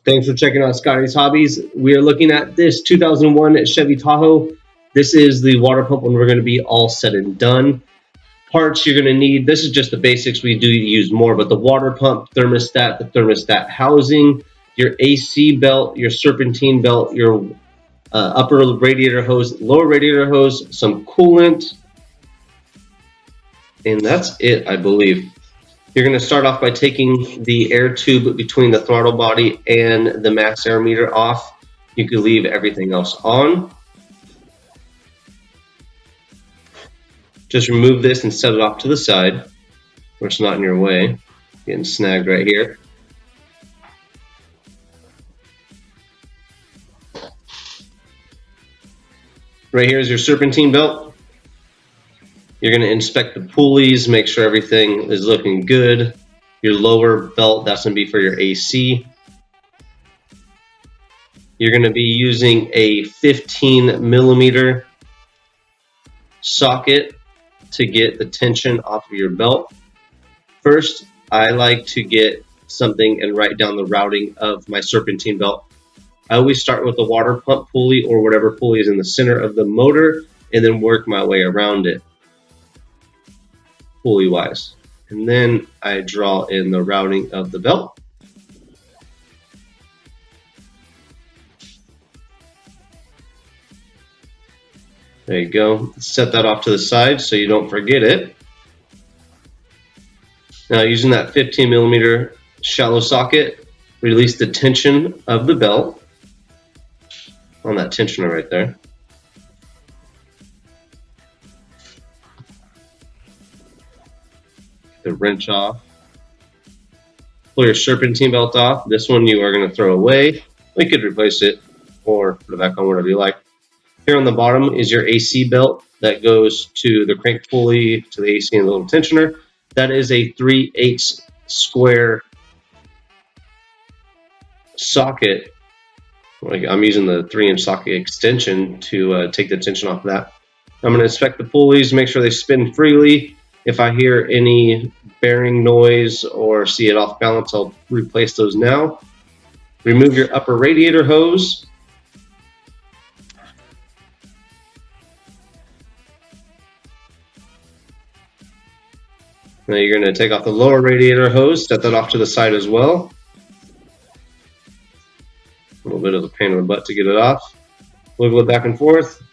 Thanks for checking out Scotty's Hobbies. We are looking at this 2001 Chevy Tahoe. This is the water pump when we're going to be all said and done. Parts you're going to need, this is just the basics. We do use more, but the water pump, thermostat, the thermostat housing, your AC belt, your serpentine belt, your upper radiator hose, lower radiator hose, some coolant, and that's it, I believe. You're going to start off by taking the air tube between the throttle body and the max air meter off. You can leave everything else on. Just remove this and set it off to the side where it's not in your way. Getting snagged right here. Right here is your serpentine belt. You're going to inspect the pulleys, make sure everything is looking good. Your lower belt, that's going to be for your AC. You're going to be using a 15mm socket to get the tension off of your belt. First, I like to get something and write down the routing of my serpentine belt. I always start with the water pump pulley or whatever pulley is in the center of the motor and then work my way around it pulley wise. And then I draw in the routing of the belt. There you go. Set that off to the side so you don't forget it. Now, using that 15mm shallow socket, release the tension of the belt on that tensioner right there. Get the wrench off. Pull your serpentine belt off. This one you are going to throw away. You could replace it or put it back on, whatever you like. Here on the bottom is your AC belt that goes to the crank pulley, to the AC and the little tensioner. That is a 3/8 square socket. I'm using the 3-inch socket extension to take the tension off of that. I'm going to inspect the pulleys, make sure they spin freely. If I hear any bearing noise or see it off balance, I'll replace those now. Remove your upper radiator hose. Now you're going to take off the lower radiator hose, set that off to the side as well. A little bit of a pain in the butt to get it off. Wiggle it back and forth.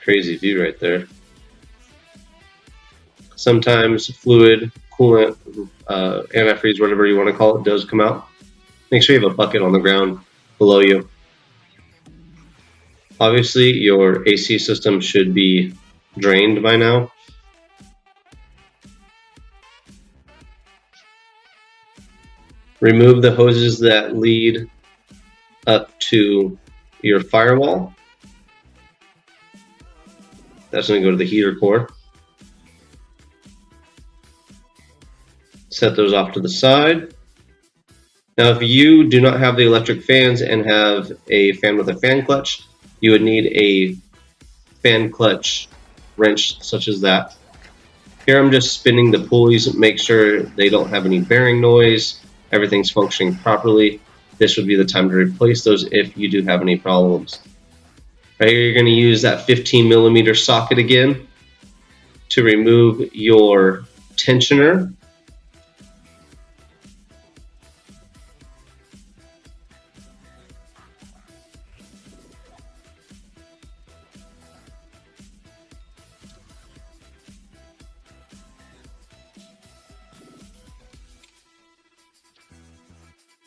Crazy view right there. Sometimes fluid, coolant, antifreeze, whatever you want to call it, does come out. Make sure you have a bucket on the ground below you. Obviously, your AC system should be drained by now. Remove the hoses that lead up to your firewall. That's going to go to the heater core. Set those off to the side. Now, if you do not have the electric fans and have a fan with a fan clutch, you would need a fan clutch wrench such as that. Here I'm just spinning the pulleys, make sure they don't have any bearing noise. Everything's functioning properly. This would be the time to replace those if you do have any problems. Right here, you're going to use that 15mm socket again to remove your tensioner.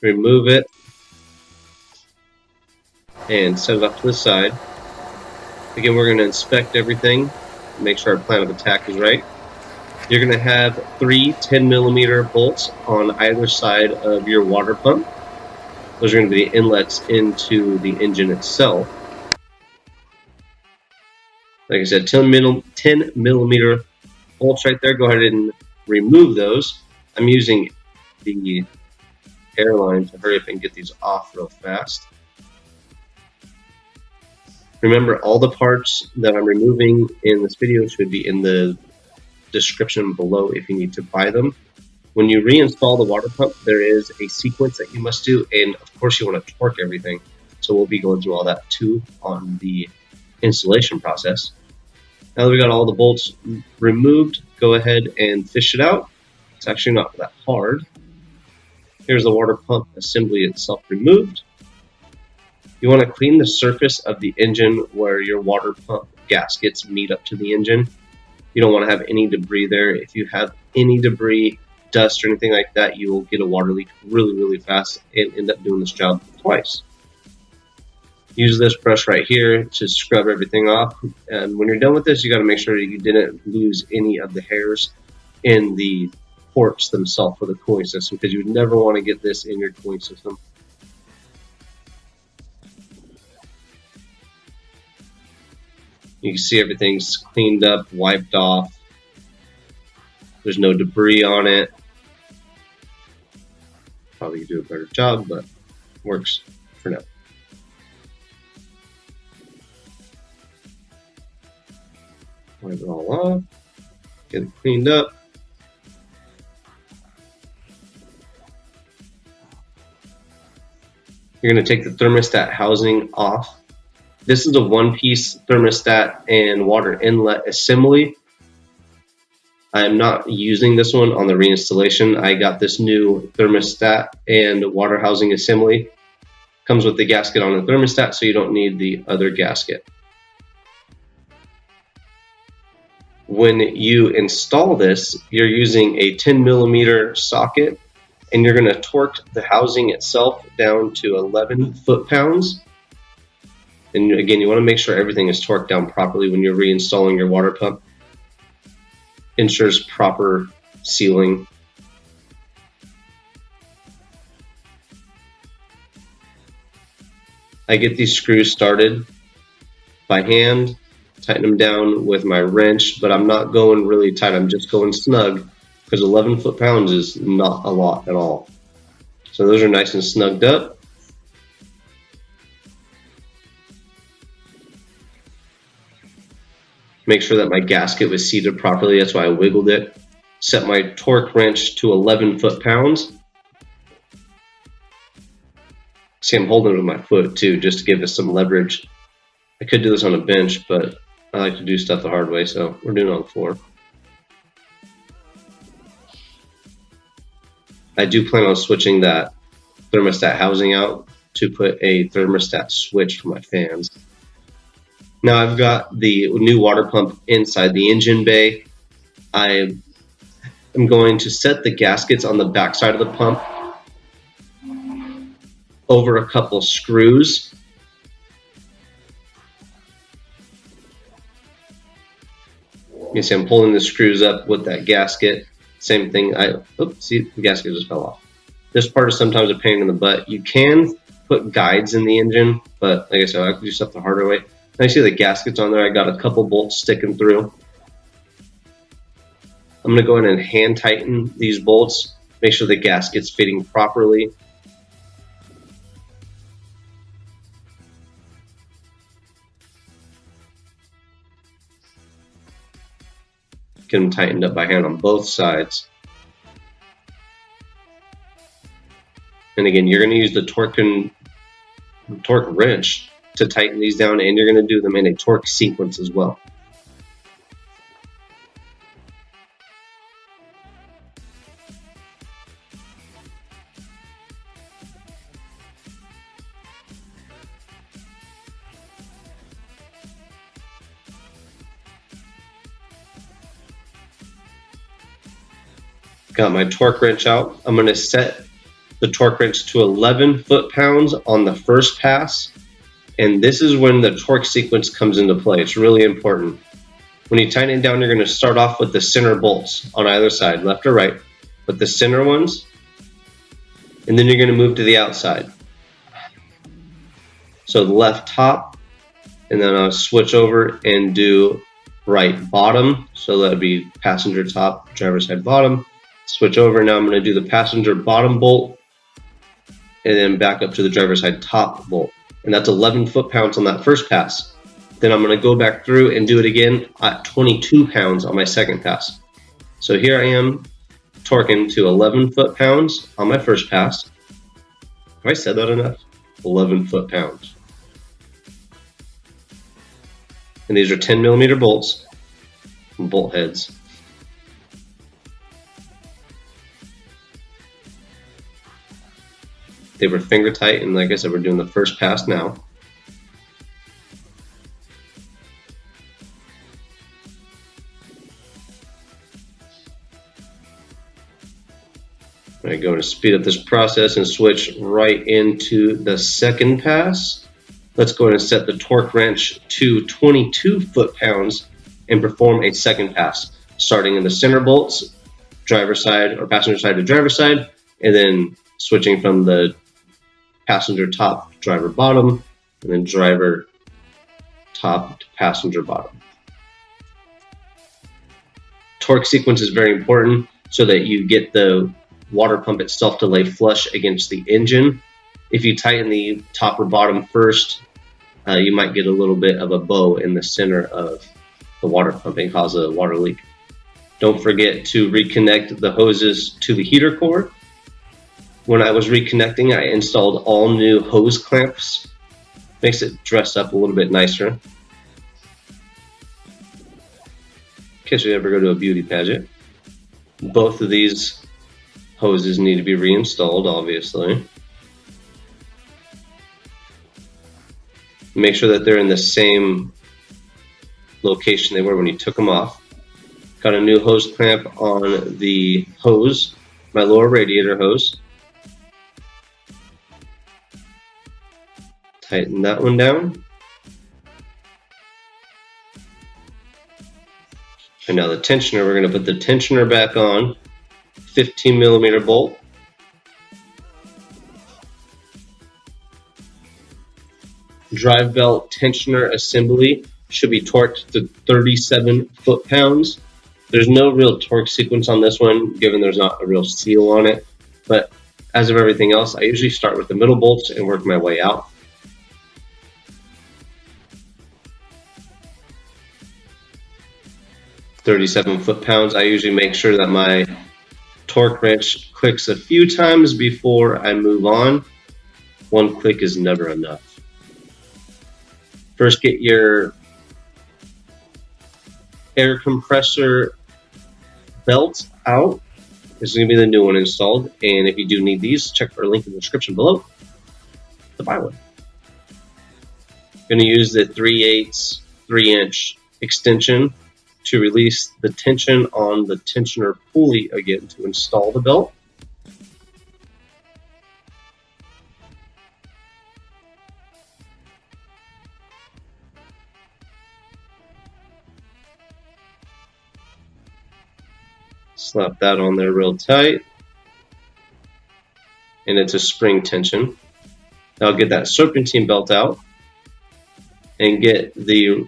Remove it and set it up to the side. Again, we're going to inspect everything, make sure our plan of attack is right. You're going to have 3 10mm bolts on either side of your water pump. Those are going to be the inlets into the engine itself. Like I said, 10mm bolts right there. Go ahead and remove those. I'm using the airline to hurry up and get these off real fast. Remember, all the parts that I'm removing in this video should be in the description below if you need to buy them. When you reinstall the water pump, there is a sequence that you must do, and of course you want to torque everything. So we'll be going through all that too on the installation process. Now that we got all the bolts removed, go ahead and fish it out. It's actually not that hard. Here's the water pump assembly itself removed. You want to clean the surface of the engine where your water pump gaskets meet up to the engine. You don't want to have any debris there. If you have any debris, dust, or anything like that, you will get a water leak really, really fast and end up doing this job twice. Use this brush right here to scrub everything off. And when you're done with this, you got to make sure you didn't lose any of the hairs in the ports themselves for the cooling system, because you would never want to get this in your cooling system. You can see everything's cleaned up, wiped off. There's no debris on it. Probably could do a better job, but works for now. Wipe it all off, get it cleaned up. You're going to take the thermostat housing off. This is a one-piece thermostat and water inlet assembly. I'm not using this one on the reinstallation. I got this new thermostat and water housing assembly. Comes with the gasket on the thermostat, so you don't need the other gasket. When you install this, you're using a 10mm socket, and you're going to torque the housing itself down to 11 foot-pounds. And again, you want to make sure everything is torqued down properly when you're reinstalling your water pump. Ensures proper sealing. I get these screws started by hand, tighten them down with my wrench, but I'm not going really tight, I'm just going snug, because 11 foot-pounds is not a lot at all. So those are nice and snugged up. Make sure that my gasket was seated properly, that's why I wiggled it. Set my torque wrench to 11 foot-pounds. See, I'm holding it with my foot too, just to give us some leverage. I could do this on a bench, but I like to do stuff the hard way, so we're doing it on the floor. I do plan on switching that thermostat housing out to put a thermostat switch for my fans. Now I've got the new water pump inside the engine bay. I am going to set the gaskets on the back side of the pump over a couple screws. You can see I'm pulling the screws up with that gasket. Same thing, see, the gasket just fell off. This part is sometimes a pain in the butt. You can put guides in the engine, but like I said, I have to do stuff the harder way. I see the gaskets on there. I got a couple bolts sticking through. I'm going to go in and hand tighten these bolts. Make sure the gasket's fitting properly. Get them tightened up by hand on both sides. And again, you're going to use the torque wrench to tighten these down, and you're going to do them in a torque sequence as well. Got my torque wrench out. I'm going to set the torque wrench to 11 foot-pounds on the first pass. And this is when the torque sequence comes into play. It's really important. When you tighten it down, you're going to start off with the center bolts on either side, left or right, with the center ones. And then you're going to move to the outside. So the left top, and then I'll switch over and do right bottom. So that'd be passenger top, driver's side bottom. Switch over, now I'm going to do the passenger bottom bolt, and then back up to the driver's side top bolt. And that's 11 foot-pounds on that first pass. Then I'm going to go back through and do it again at 22 pounds on my second pass. So here I am, torquing to 11 foot-pounds on my first pass. Have I said that enough? 11 foot-pounds. And these are 10mm bolts, bolt heads. They were finger tight, and like I said, we're doing the first pass now. I'm going to speed up this process and switch right into the second pass. Let's go ahead and set the torque wrench to 22 foot-pounds and perform a second pass, starting in the center bolts, driver side or passenger side to driver side, and then switching from the passenger top to driver bottom, and then driver top to passenger bottom. Torque sequence is very important so that you get the water pump itself to lay flush against the engine. If you tighten the top or bottom first, you might get a little bit of a bow in the center of the water pump and cause a water leak. Don't forget to reconnect the hoses to the heater core. When I was reconnecting, I installed all new hose clamps. Makes it dress up a little bit nicer. In case you ever go to a beauty pageant. Both of these hoses need to be reinstalled, obviously. Make sure that they're in the same location they were when you took them off. Got a new hose clamp on the hose, my lower radiator hose. Tighten that one down. And now the tensioner, we're going to put the tensioner back on. 15mm bolt. Drive belt tensioner assembly should be torqued to 37 foot-pounds. There's no real torque sequence on this one, given there's not a real seal on it. But as of everything else, I usually start with the middle bolts and work my way out. .37 foot-pounds. I usually make sure that my torque wrench clicks a few times before I move on. One click is never enough. First, get your air compressor belt out. This is going to be the new one installed. And if you do need these, check for a link in the description below to buy one. I'm going to use the 3/8 3-inch extension to release the tension on the tensioner pulley again to install the belt. Slap that on there real tight. And it's a spring tension. Now I'll get that serpentine belt out and get the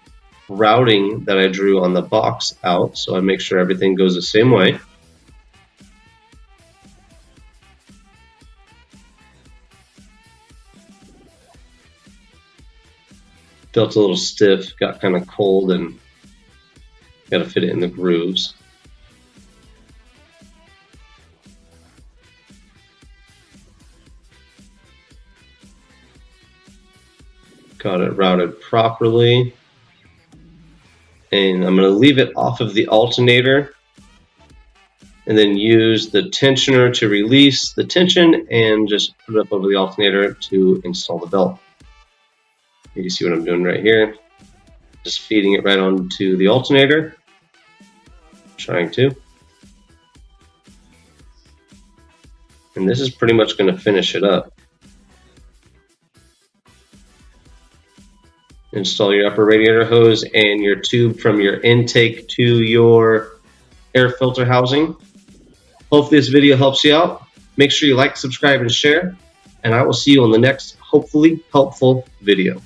routing that I drew on the box out, so I make sure everything goes the same way. Belt's a little stiff, got kind of cold, and got to fit it in the grooves. Got it routed properly. And I'm going to leave it off of the alternator and then use the tensioner to release the tension and just put it up over the alternator to install the belt. You can see what I'm doing right here. Just feeding it right onto the alternator. Trying to. And this is pretty much going to finish it up. Install your upper radiator hose and your tube from your intake to your air filter housing. Hopefully this video helps you out. Make sure you like, subscribe, and share. And I will see you on the next, hopefully helpful video.